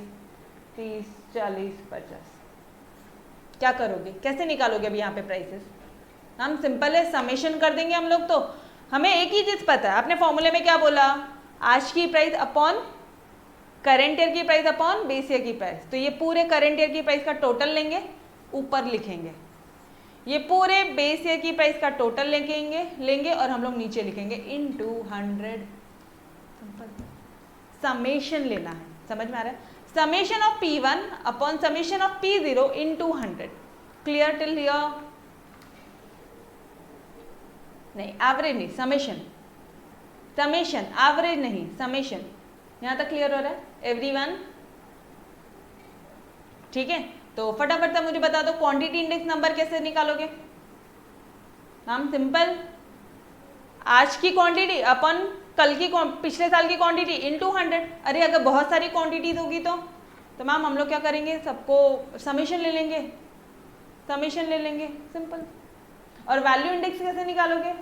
30, 40, 50। क्या करोगे, कैसे निकालोगे अभी यहाँ पे प्राइसेस? हम सिंपल है, समेशन कर देंगे हम लोग। तो हमें एक ही चीज पता है, आपने फॉर्मूले में क्या बोला, आज की प्राइस अपॉन करंट ईयर की प्राइस अपॉन बेस ईयर की प्राइस। तो ये पूरे करंट ईयर की प्राइस का टोटल लेंगे, ऊपर लिखेंगे, ये पूरे बेस ईयर की प्राइस का टोटल लेंगे और हम लोग नीचे लिखेंगे इनटू 100। सिंपल समेशन लेना है, समझ में आ रहा है? Summation of P1 upon summation of P0 into 100। Clear till here? नहीं, एवरेज नहीं, समेशन, समेशन, एवरेज नहीं, समेशन। यहां तक क्लियर हो रहा है एवरीवन? ठीक है, तो फटाफट से मुझे बता दो क्वांटिटी इंडेक्स नंबर कैसे निकालोगे? हम सिंपल, आज की क्वांटिटी अपन कल की पिछले साल की क्वांटिटी इनटू 100। अरे अगर बहुत सारी क्वांटिटीज होगी तो मैम हम लोग क्या करेंगे, सबको समेशन ले लेंगे, समेशन ले लेंगे, सिंपल। और वैल्यू इंडेक्स कैसे निकालोगे?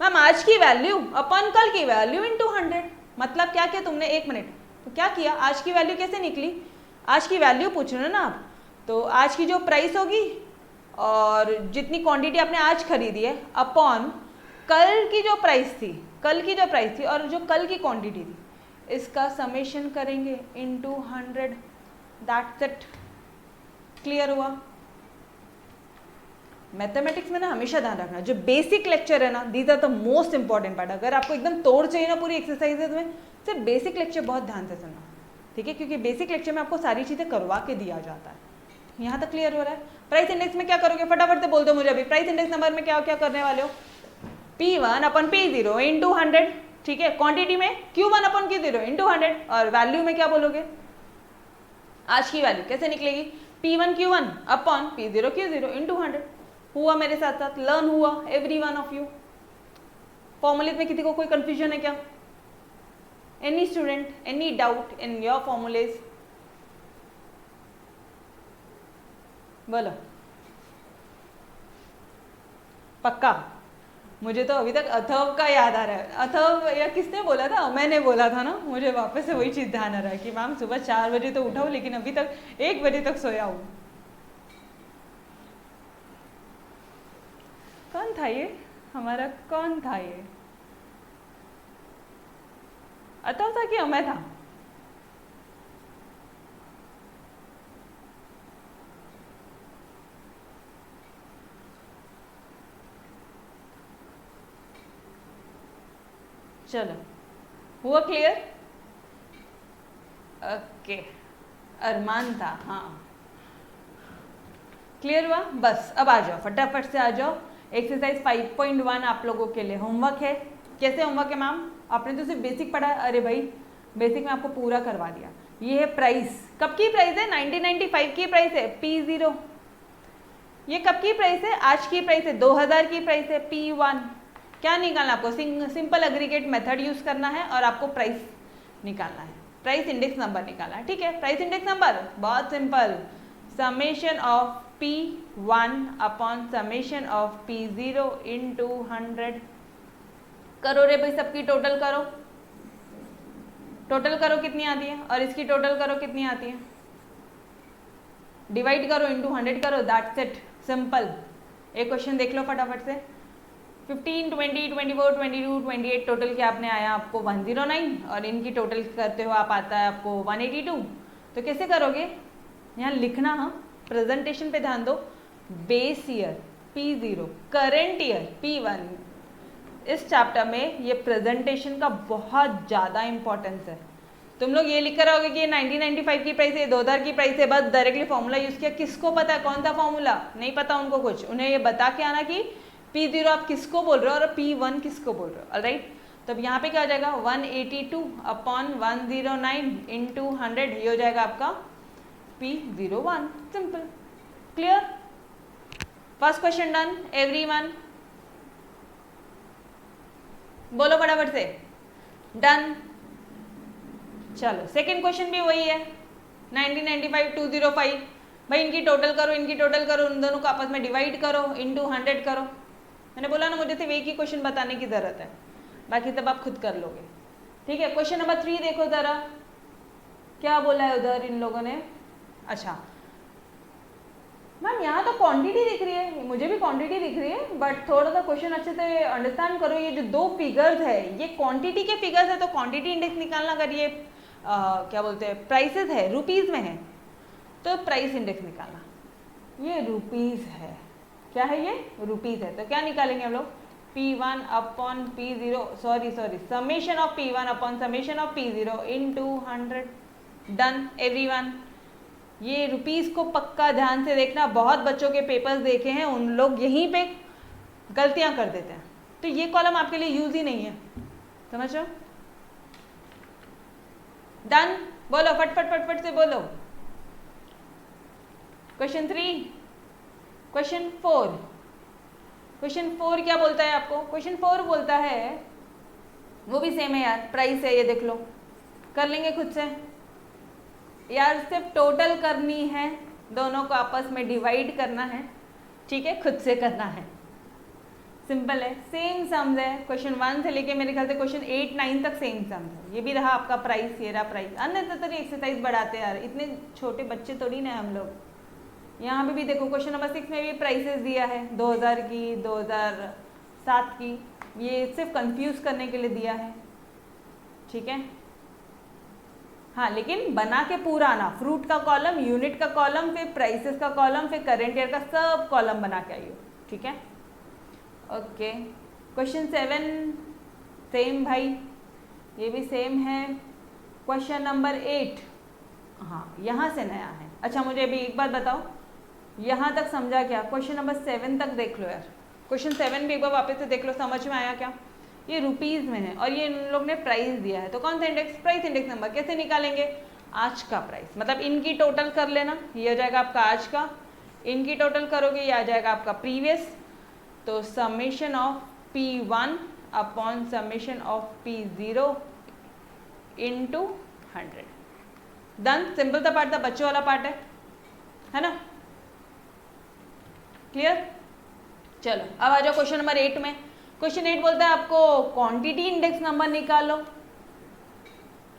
मैम आज की वैल्यू अपन कल की वैल्यू इनटू 100। मतलब क्या किया तुमने, 1 मिनट, तो क्या किया, आज की वैल्यू कैसे निकली? आज की वैल्यू पूछ रहे हो ना आप, तो आज की जो प्राइस होगी और जितनी क्वांटिटी आपने आज खरीदी है अपॉन कल की जो प्राइस थी, कल की जो प्राइस थी और जो कल की क्वांटिटी थी, इसका समेशन करेंगे इनटू 100। That's it. क्लियर हुआ? मैथमेटिक्स में ना हमेशा ध्यान रखना, जो बेसिक लेक्चर है ना, these are the most important part. अगर आपको एकदम तोड़ चाहिए ना पूरी एक्सरसाइजेज में, सिर्फ बेसिक लेक्चर बहुत ध्यान से सुनना, ठीक है, क्योंकि बेसिक लेक्चर में आपको सारी चीजें करवा के दिया जाता है। यहाँ तक क्लियर हो रहा है? प्राइस इंडेक्स में क्या करोगे, फटाफट से बोल दो मुझे अभी। प्राइस इंडेक्स नंबर में क्या क्या करने वाले हो? P1 अपन P0 इंटू 100, ठीक है। क्वांटिटी में Q1 अपन Q0 इंटू 100, और वैल्यू में क्या बोलोगे, आज की वैल्यू कैसे निकलेगी, P1 Q1 अपन P0 Q0 इंटू 100। हुआ मेरे साथ साथ, लर्न हुआ एवरी वन ऑफ यू? फॉर्मूले में किसी को कोई कंफ्यूजन है क्या? Any student, any doubt in your formulas? बोलो पक्का? मुझे तो अभी तक अथर्व का याद आ रहा है। अथर्व या किसने बोला था, मैंने बोला था ना, मुझे वापस से वही चीज ध्यान आ रहा है कि मैम सुबह 4 बजे तो उठा हूं लेकिन अभी तक 1 बजे तक सोया हूं। कौन था ये हमारा, कौन था ये? अथर्व था कि मैं था? चलो, हुआ क्लियर? ओके, अरमान था, हाँ क्लियर हुआ? बस अब आ जाओ, फटाफट से आ जाओ। एक्सरसाइज 5.1 आप लोगों के लिए होमवर्क है। कैसे होमवर्क है मैम? आपने तो सिर्फ बेसिक पढ़ा, अरे भाई बेसिक में आपको पूरा करवा दिया। ये है प्राइस, कब की प्राइस है? 1995 की प्राइस है P0। ये कब की प्राइस है? आज की प्राइस है, 2000 की प्राइस है P1। क्या निकालना आपको? सिंपल एग्रीगेट मेथड यूज करना है और आपको प्राइस निकालना है, प्राइस इंडेक्स नंबर निकालना है, ठीक है। प्राइस इंडेक्स नंबर बहुत simple, summation of P1 upon summation of P0 into 100। करो रे भाई, सबकी टोटल करो, टोटल करो कितनी आती है, और इसकी टोटल करो कितनी आती है, डिवाइड करो इंटू 100 करो, दैट्स इट, सिंपल। एक क्वेश्चन देख लो फटाफट से। 15, 20, 24, 22, 28 टोटल क्या आपने आया आपको 109, और इनकी टोटल करते हो आप आता है आपको 182। तो कैसे करोगे, यहाँ लिखना, हाँ प्रेजेंटेशन पे ध्यान दो। Base year P0, current year P1, इस चैप्टर में ये प्रेजेंटेशन का बहुत ज़्यादा इंपॉर्टेंस है। तुम लोग ये लिख कर आओगे कि ये 1995 की प्राइस है, 2000 की प्राइस है, बस डायरेक्टली फॉर्मूला यूज किया। किसको पता है कौन सा फॉर्मूला? नहीं पता उनको कुछ, उन्हें ये बता के आना कि P0 आप किसको बोल रहे हो और P1 किसको बोल रहे हो। ऑलराइट, तो अब यहाँ पे क्या हो जाएगा 182 अपॉन 109 इंटू 100, ये हो जाएगा आपका P01। Simple, clear. First question done everyone, बोलो फटाफट से, डन। चलो सेकंड क्वेश्चन भी वही है 1995 205। भाई इनकी टोटल करो, इनकी टोटल करो, उन दोनों को आपस में डिवाइड करो, इनटू 100 करो। मैंने बोला ना मुझे सिर्फ एक ही क्वेश्चन बताने की जरूरत है, बाकी तब आप खुद कर लोगे। ठीक है, क्वेश्चन नंबर 3 देखो जरा, क्या बोला है उधर इन लोगों ने। अच्छा मैम यहाँ तो क्वांटिटी दिख रही है, मुझे भी क्वांटिटी दिख रही है, बट थोड़ा सा क्वेश्चन अच्छे से अंडरस्टैंड करो। ये जो दो फिगर्स है ये क्वांटिटी के फिगर्स है, तो क्वांटिटी इंडेक्स निकालना, अगर ये क्या बोलते हैं प्राइसेस है, रुपीज में है, तो प्राइस इंडेक्स निकालना। ये रुपीज है, क्या है ये? रुपीज है। तो क्या निकालेंगे हम लोग? P1 upon P0, sorry summation of P1 upon summation of P0 into 100। Done everyone. ये रुपीस को पक्का ध्यान से देखना, बहुत बच्चों के पेपर्स देखे हैं, उन लोग यहीं पे गलतियां कर देते हैं, तो ये कॉलम आपके लिए यूज ही नहीं है, समझ रहे हो? डन, बोलो फट से बोलो। Question 3, question 4। क्वेश्चन 4 क्या बोलता है आपको? क्वेश्चन 4 बोलता है, वो भी सेम है यार, प्राइस है, ये देख लो, कर लेंगे खुद से यार, सिर्फ टोटल करनी है, दोनों को आपस में डिवाइड करना है, ठीक है, खुद से करना है, सिंपल है। सेम सम्स है, क्वेश्चन 1 से लेके मेरे ख्याल से क्वेश्चन 8 9 तक सेम सम्स है। ये भी रहा आपका प्राइस, ये रहा प्राइस। अननेसेसरी एक्सरसाइज बढ़ाते हैं यार, इतने छोटे बच्चे थोड़ी ना हम लोग। यहाँ पे भी देखो क्वेश्चन नंबर 6 में भी प्राइसेस दिया है, 2000 की, 2007 की, ये सिर्फ कंफ्यूज करने के लिए दिया है, ठीक है। हाँ, लेकिन बना के पूरा आना, फ्रूट का कॉलम, यूनिट का कॉलम, फिर प्राइसेस का कॉलम, फिर करंट ईयर का, सब कॉलम बना के आइए, ठीक है। ओके, क्वेश्चन 7 सेम भाई, ये भी सेम है। क्वेश्चन नंबर 8, हाँ यहाँ से नया है। अच्छा मुझे अभी एक बात बताओ, यहाँ तक समझा क्या? क्वेश्चन नंबर 7 तक देख लो यार, क्वेश्चन 7 भी एक बार वापस से देख लो, समझ में आया क्या? ये रुपीज में है और ये इन लोग ने प्राइस दिया है, तो कौन सा इंडेक्स? Price index number. कैसे निकालेंगे? आज का प्राइस, मतलब इनकी टोटल कर लेना, ये हो जाएगा आपका आज का, इनकी टोटल करोगे ये आ जाएगा आपका प्रीवियस, तो summation of P1 upon summation of P0 into 100। Done, simple सा पार्ट था, बच्चों वाला पार्ट है ना? क्लियर? चलो अब आ जाओ क्वेश्चन नंबर 8 में। क्वेश्चन 8 बोलता है आपको क्वांटिटी इंडेक्स नंबर निकालो।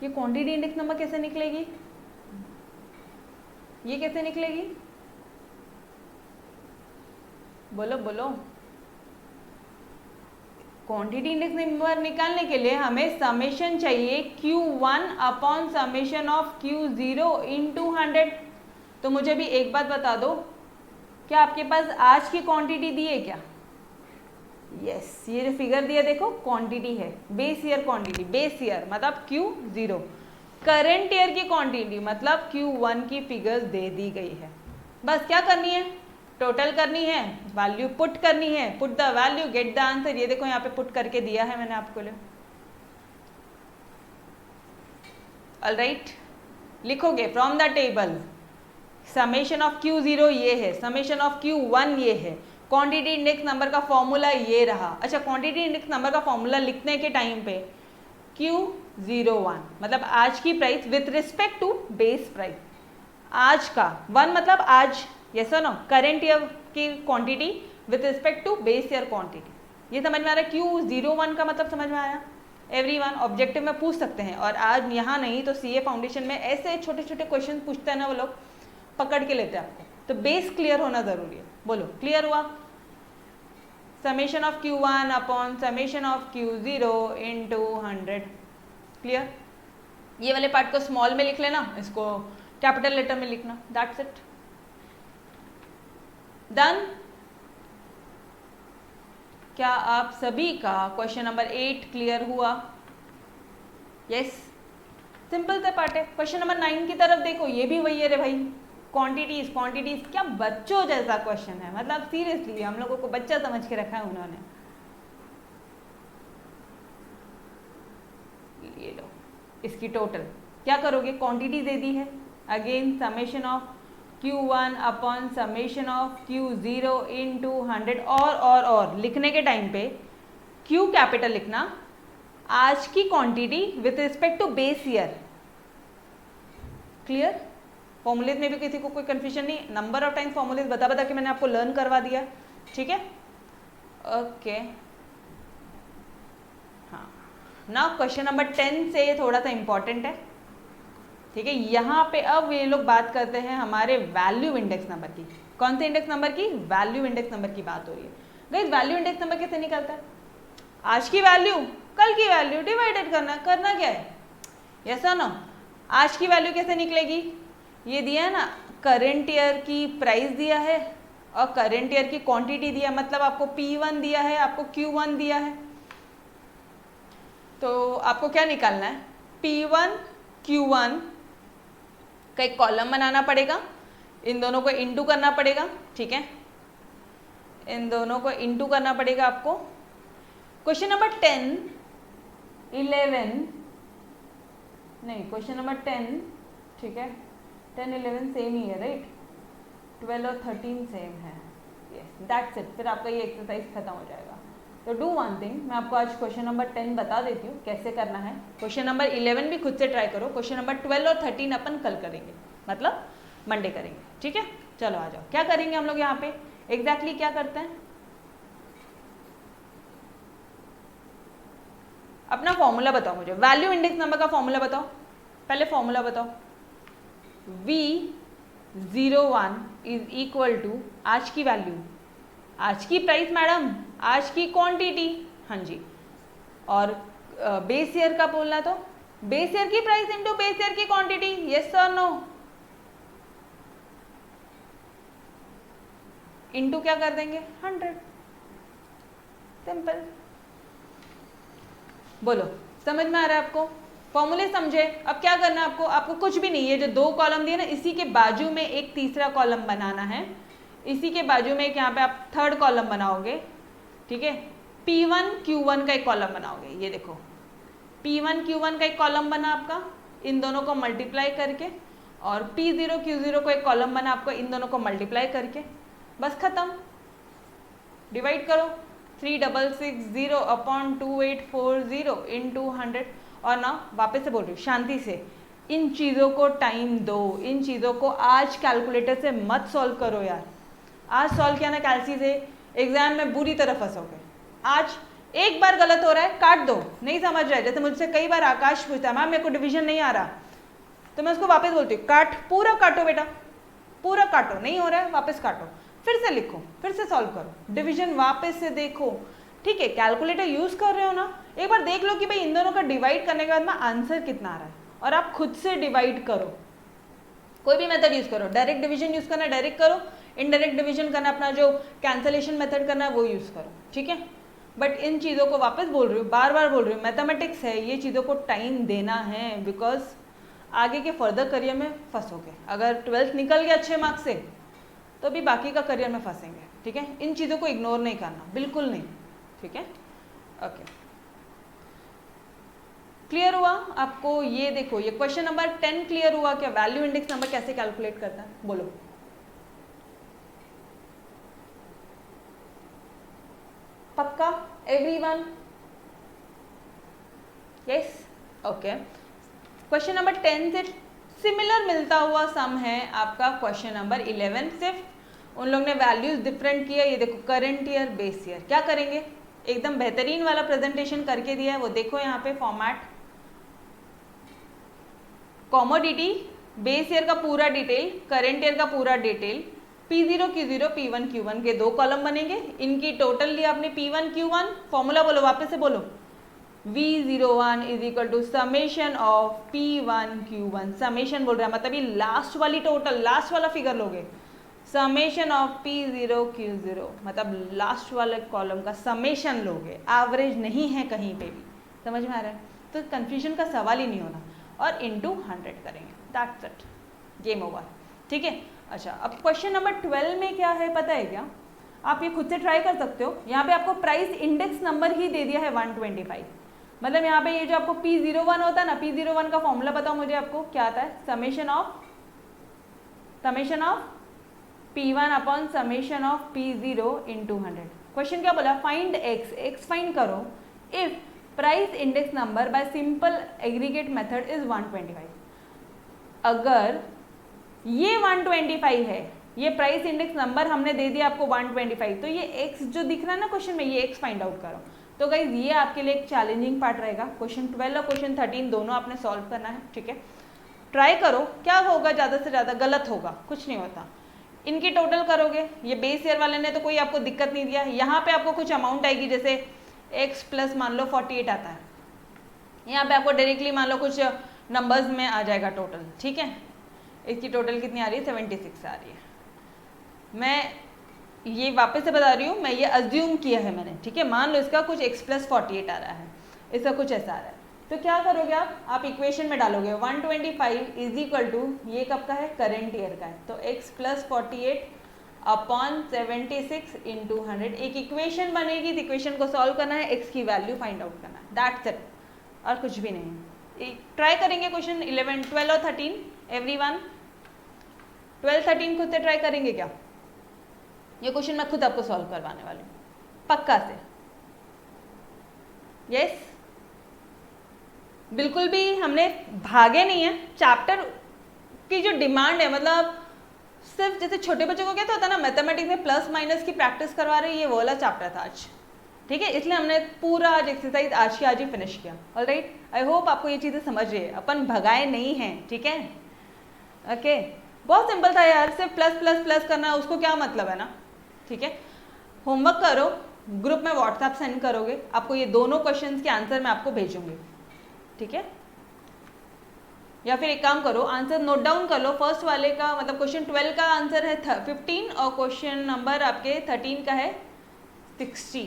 ये क्वांटिटी इंडेक्स नंबर कैसे निकलेगी? ये कैसे निकलेगी? बोलो बोलो। क्वांटिटी इंडेक्स नंबर निकालने के लिए हमें समेशन चाहिए Q1 upon summation of Q0 into 100। तो मुझे भी एक बात बता दो, क्या आपके पास आज की क्वांटिटी दी है क्या? यस, ये जो फिगर दिया देखो क्वांटिटी है, base year quantity, base year मतलब Q0, करंट ईयर की क्वांटिटी मतलब Q1 की फिगर्स दे दी गई है। बस क्या करनी है? टोटल करनी है, वैल्यू पुट करनी है, put the value get the answer. ये देखो यहाँ पे पुट करके दिया है मैंने आपको लिए। ऑलराइट, लिखोगे from the table summation of Q0 ये है, समेशन ऑफ Q1 ये है, क्वांटिटी इंडेक्स नंबर का फॉर्मूला ये रहा। अच्छा, क्वांटिटी इंडेक्स नंबर का फॉर्मूला लिखने के टाइम पे Q01 मतलब आज की price with respect to base price, आज का, 1 मतलब आज, यस और नो, करेंट ईयर की quantity with respect to base year quantity. ये समझ में आ रहा है? Q01 का मतलब समझ में आया? एवरीवन ऑब्जेक्टिव में पूछ सकते हैं, और आज यहाँ नहीं तो CA फाउंडेशन में ऐसे छोटे छोटे क्वेश्चन पूछते हैं ना, वो लोग पकड़ के लेते हैं आपको, तो बेस क्लियर होना जरूरी है। बोलो क्लियर हुआ? Summation of Q1 upon summation of Q0 into 100। Clear? ये वाले पार्ट को स्मॉल में लिख लेना, इसको कैपिटल लेटर में लिखना, दैट्स इट। डन? क्या आप सभी का क्वेश्चन नंबर 8 क्लियर हुआ? यस, सिंपल सा पार्ट है। क्वेश्चन नंबर 9 की तरफ देखो, ये भी वही है रे भाई, क्वांटिटीज क्वांटिटीज। क्या बच्चों जैसा क्वेश्चन है, मतलब सीरियसली हम लोगों को बच्चा समझ के रखा है उन्होंने। ये लो, इसकी टोटल क्या करोगे, क्वांटिटी दे दी है, again summation of Q1 upon summation of Q0 into 100। और लिखने के टाइम पे Q कैपिटल लिखना, आज की quantity with respect to base year. Clear? Formulas में भी किसी को कोई कंफ्यूजन नहीं? नंबर ऑफ टाइम्स फॉर्मूलेज बता के मैंने आपको लर्न करवा दिया, ठीक है? ओके, हाँ। नाउ क्वेश्चन नंबर 10 से थोड़ा सा इंपॉर्टेंट है, ठीक है? यहाँ पे अब ये लोग बात करते हैं हमारे वैल्यू इंडेक्स नंबर की। कौन से इंडेक्स नंबर की? वैल्यू इंडेक्स नंबर की बात हो रही है। गाइस, वैल्यू इंडेक्स नंबर कैसे निकलता है? आज की वैल्यू कल की वैल्यू डिवाइडेड करना क्या है, यस और नो? आज की वैल्यू कैसे निकलेगी? ये दिया है ना, करंट ईयर की प्राइस दिया है और करंट ईयर की क्वांटिटी दिया, मतलब आपको P1 दिया है, आपको Q1 दिया है। तो आपको क्या निकालना है? P1 Q1 का एक कॉलम बनाना पड़ेगा, इन दोनों को इंटू करना पड़ेगा, ठीक है? इन दोनों को इंटू करना पड़ेगा आपको। क्वेश्चन नंबर 10, 11 नहीं, क्वेश्चन नंबर 10, ठीक है, 10, 11 सेम ही है, राइट? 12 और 13 सेम है, यस, दैट्स इट। फिर आपका ये एक्सरसाइज खत्म हो जाएगा। तो डू वन थिंग, मैं आपको आज क्वेश्चन नंबर 10 बता देती हूँ कैसे करना है। क्वेश्चन नंबर 11 भी खुद से ट्राई करो। क्वेश्चन नंबर 12 और 13 अपन कल करेंगे, मतलब मंडे करेंगे, ठीक है? चलो आ जाओ, क्या करेंगे हम लोग यहाँ पे एग्जैक्टली क्या करते हैं? अपना फॉर्मूला बताओ मुझे, वैल्यू इंडेक्स नंबर का फॉर्मूला बताओ। पहले फॉर्मूला बताओ। V01 इज इक्वल टू आज की वैल्यू, आज की प्राइस मैडम, आज की क्वांटिटी, हाँ जी, और बेस ईयर का बोलना तो बेस ईयर की प्राइस इनटू बेस ईयर की क्वांटिटी, यस और नो? इनटू क्या कर देंगे? 100। सिंपल। बोलो, समझ में आ रहा है आपको? फॉर्मूले समझे? अब क्या करना है आपको? आपको कुछ भी नहीं है, जो दो कॉलम दिए ना, इसी के बाजू में एक तीसरा कॉलम बनाना है, इसी के बाजू में एक यहाँ पे आप थर्ड कॉलम बनाओगे, ठीक है? P1 Q1 का एक कॉलम बनाओगे, ये देखो P1 Q1 का एक कॉलम बना आपका, इन दोनों को मल्टीप्लाई करके, और P0 Q0 को एक कॉलम बना आपको, इन दोनों को मल्टीप्लाई करके, बस खत्म। डिवाइड करो, 3660 अपॉन 2840 इंटू 100। और ना वापस से बोल रही हूँ शांति से, इन चीज़ों को टाइम दो, इन चीज़ों को आज कैलकुलेटर से मत सॉल्व करो यार। आज सॉल्व किया ना कैलसी से, एग्जाम में बुरी तरह फंसोगे। आज एक बार गलत हो रहा है, काट दो, नहीं समझ रहा है। जैसे मुझसे कई बार आकाश पूछता है, मैम मेरे को डिवीजन नहीं आ रहा, तो मैं उसको वापस बोलती हूँ, काट, पूरा काटो बेटा, पूरा काटो, नहीं हो रहा है वापस काटो, फिर से लिखो, फिर से सॉल्व करो, डिवीजन वापस से देखो, ठीक है? कैलकुलेटर यूज कर रहे हो ना, एक बार देख लो कि भाई इन दोनों का डिवाइड करने के बाद में आंसर कितना आ रहा है, और आप खुद से डिवाइड करो। कोई भी मेथड यूज करो, डायरेक्ट डिवीजन यूज करना डायरेक्ट करो, इनडायरेक्ट डिवीजन करना अपना जो कैंसलेशन मेथड करना है वो यूज करो, ठीक है? बट इन चीज़ों को वापस बोल रही हूँ, बार बार बोल रही हूँ, मैथमेटिक्स है, ये चीज़ों को टाइम देना है, बिकॉज आगे के फर्दर करियर में फंसोगे। अगर 12th निकल गया अच्छे मार्क्स से, तो भी बाकी का करियर में फंसेंगे, ठीक है? इन चीज़ों को इग्नोर नहीं करना, बिल्कुल नहीं, ठीक है? ओके, क्लियर हुआ आपको? ये देखो, ये क्वेश्चन नंबर 10 क्लियर हुआ क्या? वैल्यू इंडेक्स नंबर कैसे कैलकुलेट करता है, बोलो। पक्का everyone? Yes, okay. Question number 10 से सिमिलर मिलता हुआ सम है आपका क्वेश्चन नंबर 11, सिर्फ उन लोग ने वैल्यूज डिफरेंट किया। ये देखो, करंट ईयर, बेस ईयर। क्या करेंगे? एकदम बेहतरीन वाला प्रेजेंटेशन करके दिया है, वो देखो यहाँ पे फॉर्मेट, कॉमोडिटी, बेस ईयर का पूरा डिटेल, करंट ईयर का पूरा detail, P0 Q0 P1 Q1 के दो कॉलम बनेंगे, इनकी टोटल लिया आपने P1 Q1। फॉर्मूला बोलो, वापस से बोलो, V01 is equal to summation of P1 Q1। Summation बोल रहा है मतलब ये लास्ट वाली टोटल, लास्ट वाला फिगर लोगे, समेशन ऑफ P0 Q0, मतलब लास्ट वाले कॉलम का समेशन लोगे, एवरेज नहीं है कहीं पे भी, समझ में आ रहा है? तो कंफ्यूजन का सवाल ही नहीं होना, और इंटू 100 करेंगे, दैट्स इट, गेम ओवर, ठीक है। अच्छा, अब क्वेश्चन नंबर 12 में क्या है पता है क्या? आप ये खुद से ट्राई कर सकते हो। यहाँ पे आपको प्राइस इंडेक्स नंबर ही दे दिया है 125, मतलब यहाँ पे ये जो आपको P01 होता है ना, P01 का फॉर्मूला बताओ मुझे, आपको क्या आता है? Summation of P1 upon summation of P0 into 100। Question क्या बोला? फाइंड x फाइंड करो if price index number by simple aggregate method is 125। अगर ये 125 है, ये प्राइस इंडेक्स नंबर हमने दे दिया आपको 125, तो ये x जो दिख रहा है ना क्वेश्चन में, ये x फाइंड आउट करो। तो गाइज ये आपके लिए एक चैलेंजिंग पार्ट रहेगा। क्वेश्चन 12 और क्वेश्चन 13 दोनों आपने सॉल्व करना है, ठीक है। ट्राई करो, क्या होगा, ज़्यादा से ज़्यादा गलत होगा, कुछ नहीं होता। इनकी टोटल करोगे, ये बेस ईयर वाले ने तो कोई आपको दिक्कत नहीं दिया, यहाँ पे आपको कुछ अमाउंट आएगी, जैसे x प्लस मान लो 48 आता है, यहाँ पे आपको डायरेक्टली मान लो कुछ नंबर्स में आ जाएगा टोटल, ठीक है। इसकी टोटल कितनी आ रही है? 76 आ रही है। मैं ये वापस से बता रही हूँ, मैं ये अज्यूम किया है मैंने, ठीक है। मान लो इसका कुछ x प्लस 48 आ रहा है, इसका कुछ ऐसा आ रहा है, तो क्या करोगे आप इक्वेशन में डालोगे 125 इज इक्वल टू, ये कब का है? करेंट ईयर का है, तो x प्लस 48 अपॉन 76 इंटू 100, एक इक्वेशन बनेगी। तो इक्वेशन को सॉल्व करना है, x की वैल्यू फाइंड आउट करना है, दैट्स इट, और कुछ भी नहीं है। ट्राई करेंगे क्वेश्चन 11, 12 और 13, एवरीवन 12, 13 खुद से ट्राई करेंगे क्या? ये क्वेश्चन मैं खुद आपको सॉल्व करवाने वाली हूँ, पक्का से, यस। बिल्कुल भी हमने भागे नहीं है। चैप्टर की जो डिमांड है, मतलब सिर्फ जैसे छोटे बच्चों को क्या होता है ना, मैथमेटिक्स में प्लस माइनस की प्रैक्टिस करवा रहे हैं, ये वो वाला चैप्टर था आज, ठीक है। इसलिए हमने पूरा आज एक्सरसाइज आज की आज ही फिनिश किया। ऑलराइट, आई होप आपको ये चीज़ें समझ रही है, अपन भगाए नहीं हैं, ठीक है। ओके, बहुत सिंपल था यार, सिर्फ प्लस प्लस प्लस करना, उसको क्या मतलब है ना, ठीक है। होमवर्क करो, ग्रुप में व्हाट्सएप सेंड करोगे, आपको ये दोनों क्वेश्चंस के आंसर मैं आपको भेजूंगी, ठीक है। या फिर एक काम करो, आंसर नोट डाउन कर लो। फर्स्ट वाले का मतलब क्वेश्चन 12 का आंसर है 15 और क्वेश्चन नंबर आपके 13 का है 60।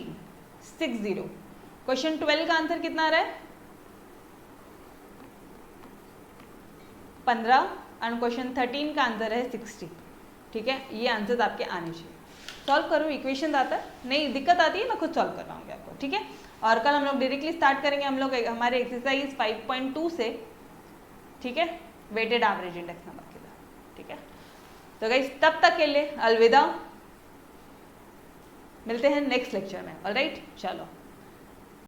क्वेश्चन 12 का आंसर कितना आ रहा है? 15 और क्वेश्चन 13 का आंसर है 60, ठीक है। ये आंसर आपके आने चाहिए। सॉल्व करो, इक्वेशन आता है, नहीं दिक्कत आती है मैं खुद सॉल्व करवाऊंगी आपको, ठीक है। और कल हम लोग डायरेक्टली स्टार्ट करेंगे हम लोग हमारे एक्सरसाइज 5.2 से, ठीक है, वेटेड एवरेज इंडेक्स नंबर के साथ, ठीक है। तो गाइस तब तक के लिए अलविदा, मिलते हैं नेक्स्ट लेक्चर में। ऑलराइट, चलो।